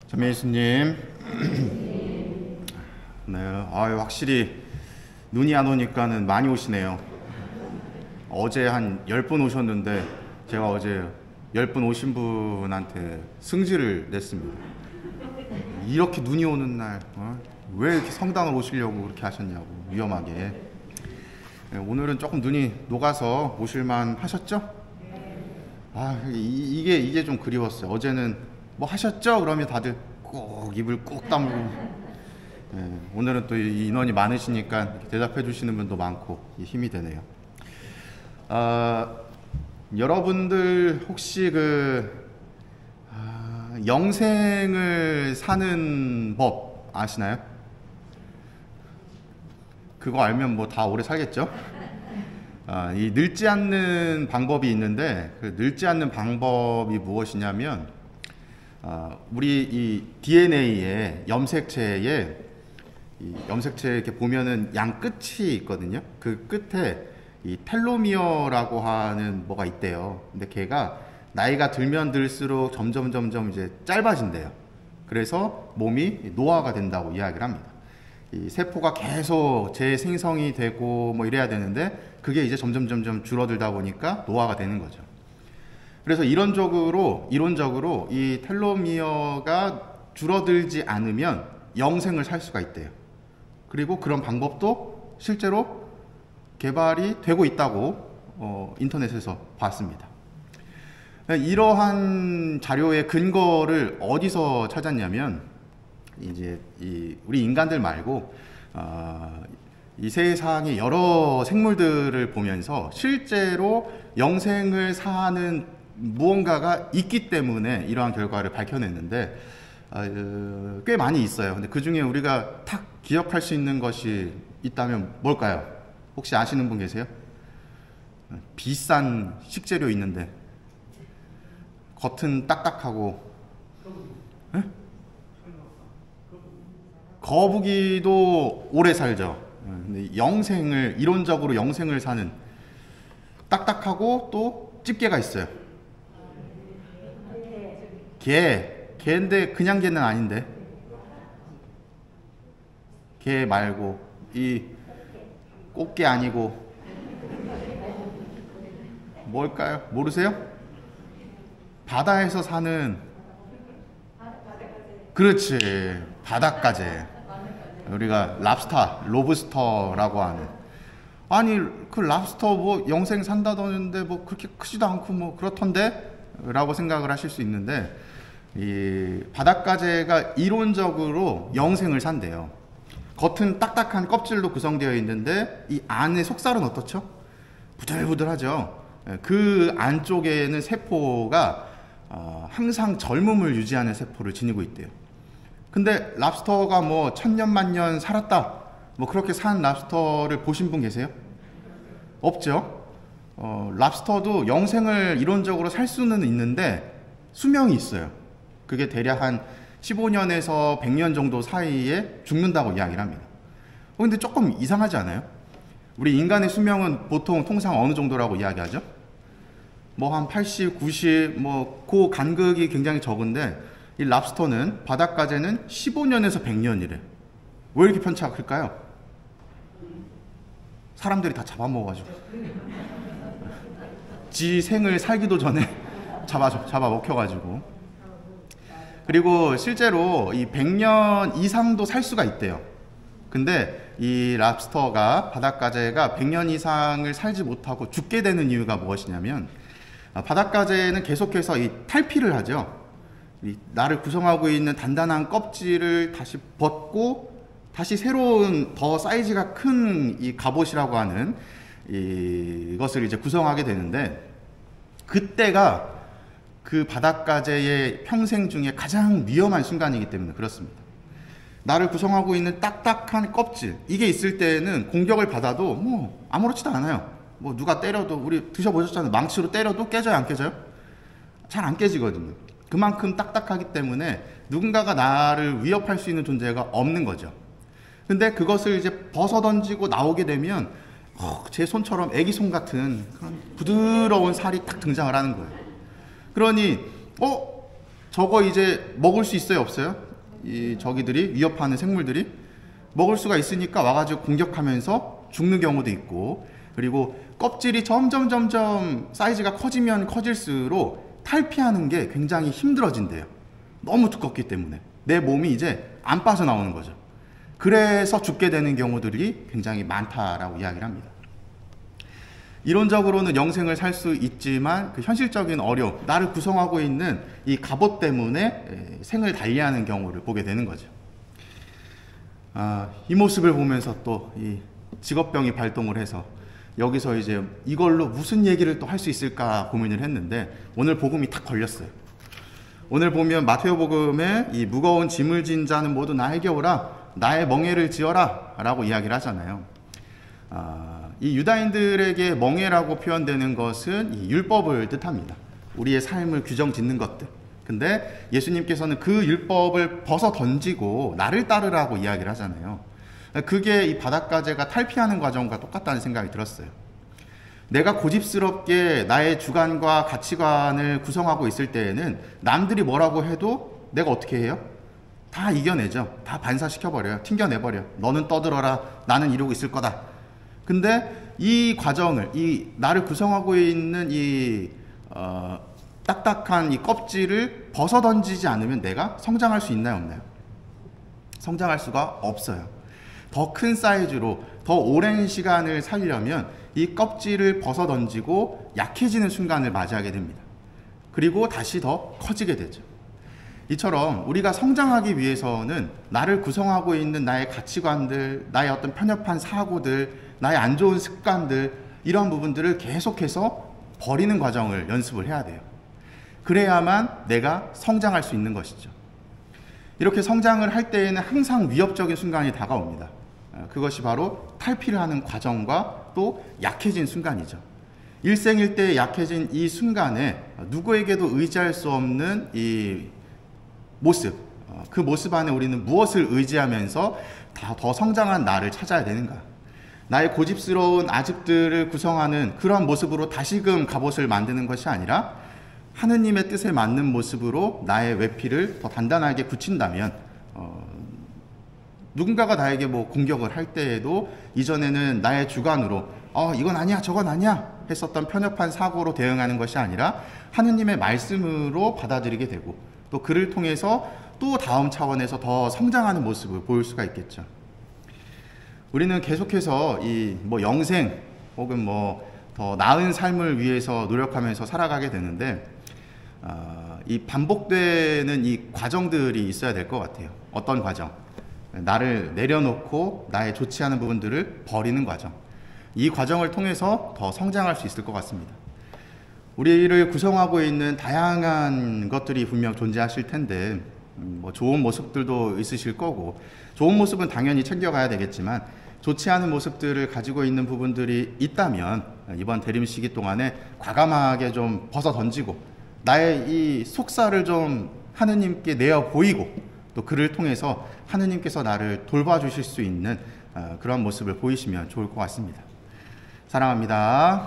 전민수님, 네, 확실히 눈이 안 오니까는 많이 오시네요. 어제 한 10분 오셨는데 제가 어제 10분 오신 분한테 승질을 냈습니다. 이렇게 눈이 오는 날 왜 이렇게 성당을 오시려고 그렇게 하셨냐고, 위험하게. 네, 오늘은 조금 눈이 녹아서 오실만 하셨죠? 이게 좀 그리웠어요. 어제는 뭐 하셨죠? 그러면 다들 꼭 입을 꾹 다물고. 네, 오늘은 또 인원이 많으시니까 대답해 주시는 분도 많고 힘이 되네요. 여러분들 혹시 영생을 사는 법 아시나요? 그거 알면 뭐 다 오래 살겠죠? 이 늙지 않는 방법이 있는데, 그 늙지 않는 방법이 무엇이냐면, 우리 이 DNA의 염색체에, 이 염색체 이렇게 보면은 양 끝이 있거든요. 그 끝에 이 텔로미어라고 하는 뭐가 있대요. 근데 걔가 나이가 들면 들수록 점점 이제 짧아진대요. 그래서 몸이 노화가 된다고 이야기를 합니다. 이 세포가 계속 재생성이 되고 뭐 이래야 되는데, 그게 이제 점점 줄어들다 보니까 노화가 되는 거죠. 그래서 이론적으로 이 텔로미어가 줄어들지 않으면 영생을 살 수가 있대요. 그리고 그런 방법도 실제로 개발이 되고 있다고 인터넷에서 봤습니다. 이러한 자료의 근거를 어디서 찾았냐면, 이제 우리 인간들 말고 이 세상의 여러 생물들을 보면서 실제로 영생을 사는 무언가가 있기 때문에 이러한 결과를 밝혀냈는데, 꽤 많이 있어요. 근데 그 중에 우리가 탁 기억할 수 있는 것이 있다면 뭘까요? 혹시 아시는 분 계세요? 비싼 식재료 있는데 겉은 딱딱하고, 에? 거북이도 오래 살죠. 근데 이론적으로 영생을 사는 딱딱하고 또 집게가 있어요. 개인데 그냥 개는 아닌데, 개 말고 이 꽃게 아니고 뭘까요? 모르세요? 바다에서 사는, 그렇지, 바닷가재. 우리가 로브스터라고 하는. 아니, 그 랍스터 뭐 영생 산다던데 뭐 그렇게 크지도 않고 뭐 그렇던데? 라고 생각을 하실 수 있는데, 이 바닷가재가 이론적으로 영생을 산대요. 겉은 딱딱한 껍질로 구성되어 있는데 이 안의 속살은 어떻죠? 부들부들하죠. 그 안쪽에는 세포가 항상 젊음을 유지하는 세포를 지니고 있대요. 근데 랍스터가 뭐 1000년 만년 살았다, 뭐 그렇게 산 랍스터를 보신 분 계세요? 없죠. 랍스터도 영생을 이론적으로 살 수는 있는데 수명이 있어요. 그게 대략 한 15년에서 100년 정도 사이에 죽는다고 이야기를 합니다. 근데 조금 이상하지 않아요? 우리 인간의 수명은 보통 통상 어느 정도라고 이야기하죠? 뭐 한 80, 90, 뭐 그 간극이 굉장히 적은데, 이 랍스터는, 바닷가재는 15년에서 100년이래. 왜 이렇게 편차가 클까요? 사람들이 다 잡아먹어가지고. 지 생을 살기도 전에 잡아먹혀가지고. 그리고 실제로 이 100년 이상도 살 수가 있대요. 근데 이 랍스터가, 바닷가재가 100년 이상을 살지 못하고 죽게 되는 이유가 무엇이냐면, 바닷가재는 계속해서 이 탈피를 하죠. 이 나를 구성하고 있는 단단한 껍질을 다시 벗고 다시 새로운 더 사이즈가 큰 이 갑옷이라고 하는 이것을 이제 구성하게 되는데, 그때가 그 바닷가재의 평생 중에 가장 위험한 순간이기 때문에 그렇습니다. 나를 구성하고 있는 딱딱한 껍질, 이게 있을 때는 공격을 받아도 뭐 아무렇지도 않아요. 뭐 누가 때려도, 우리 드셔보셨잖아요. 망치로 때려도 깨져요, 안 깨져요? 잘 안 깨지거든요. 그만큼 딱딱하기 때문에 누군가가 나를 위협할 수 있는 존재가 없는 거죠. 근데 그것을 이제 벗어 던지고 나오게 되면 제 손처럼 애기 손 같은 그런 부드러운 살이 딱 등장을 하는 거예요. 그러니 저거 이제 먹을 수 있어요, 없어요? 이 저기들이 위협하는 생물들이 먹을 수가 있으니까 와가지고 공격하면서 죽는 경우도 있고, 그리고 껍질이 점점 사이즈가 커지면 커질수록 탈피하는 게 굉장히 힘들어진대요. 너무 두껍기 때문에 내 몸이 이제 안 빠져나오는 거죠. 그래서 죽게 되는 경우들이 굉장히 많다라고 이야기를 합니다. 이론적으로는 영생을 살 수 있지만 그 현실적인 어려움, 나를 구성하고 있는 이 갑옷 때문에 생을 달리하는 경우를 보게 되는 거죠. 이 모습을 보면서 또 이 직업병이 발동을 해서 여기서 이제 이걸로 무슨 얘기를 또 할 수 있을까 고민을 했는데 오늘 복음이 탁 걸렸어요. 오늘 보면 마테오복음에 이 무거운 짐을 진 자는 모두 나에게 오라, 나의 멍에를 지어라 라고 이야기를 하잖아요. 이 유다인들에게 멍에라고 표현되는 것은 이 율법을 뜻합니다. 우리의 삶을 규정 짓는 것들. 근데 예수님께서는 그 율법을 벗어 던지고 나를 따르라고 이야기를 하잖아요. 그게 이 바닷가재가 탈피하는 과정과 똑같다는 생각이 들었어요. 내가 고집스럽게 나의 주관과 가치관을 구성하고 있을 때에는 남들이 뭐라고 해도 내가 어떻게 해요? 다 이겨내죠. 다 반사시켜버려요. 튕겨내버려. 너는 떠들어라. 나는 이러고 있을 거다. 근데 이 과정을, 이 나를 구성하고 있는 이 딱딱한 이 껍질을 벗어 던지지 않으면 내가 성장할 수 있나요, 없나요? 성장할 수가 없어요. 더 큰 사이즈로 더 오랜 시간을 살려면 이 껍질을 벗어 던지고 약해지는 순간을 맞이하게 됩니다. 그리고 다시 더 커지게 되죠. 이처럼 우리가 성장하기 위해서는 나를 구성하고 있는 나의 가치관들, 나의 어떤 편협한 사고들, 나의 안 좋은 습관들, 이런 부분들을 계속해서 버리는 과정을 연습을 해야 돼요. 그래야만 내가 성장할 수 있는 것이죠. 이렇게 성장을 할 때에는 항상 위협적인 순간이 다가옵니다. 그것이 바로 탈피를 하는 과정과 또 약해진 순간이죠. 일생일대에 약해진 이 순간에 누구에게도 의지할 수 없는 이 모습, 그 모습 안에 우리는 무엇을 의지하면서 더 성장한 나를 찾아야 되는가? 나의 고집스러운 아집들을 구성하는 그러한 모습으로 다시금 갑옷을 만드는 것이 아니라 하느님의 뜻에 맞는 모습으로 나의 외피를 더 단단하게 굳힌다면 누군가가 나에게 뭐 공격을 할 때에도 이전에는 나의 주관으로 이건 아니야 저건 아니야 했었던 편협한 사고로 대응하는 것이 아니라 하느님의 말씀으로 받아들이게 되고 또 그를 통해서 또 다음 차원에서 더 성장하는 모습을 보일 수가 있겠죠. 우리는 계속해서 이 뭐 영생 혹은 뭐 더 나은 삶을 위해서 노력하면서 살아가게 되는데 이 반복되는 이 과정들이 있어야 될 것 같아요. 어떤 과정? 나를 내려놓고 나의 좋지 않은 부분들을 버리는 과정. 이 과정을 통해서 더 성장할 수 있을 것 같습니다. 우리를 구성하고 있는 다양한 것들이 분명 존재하실 텐데 뭐 좋은 모습들도 있으실 거고 좋은 모습은 당연히 챙겨가야 되겠지만 좋지 않은 모습들을 가지고 있는 부분들이 있다면 이번 대림 시기 동안에 과감하게 좀 벗어 던지고 나의 이 속살을 좀 하느님께 내어 보이고 또 그를 통해서 하느님께서 나를 돌봐주실 수 있는 그런 모습을 보이시면 좋을 것 같습니다. 사랑합니다.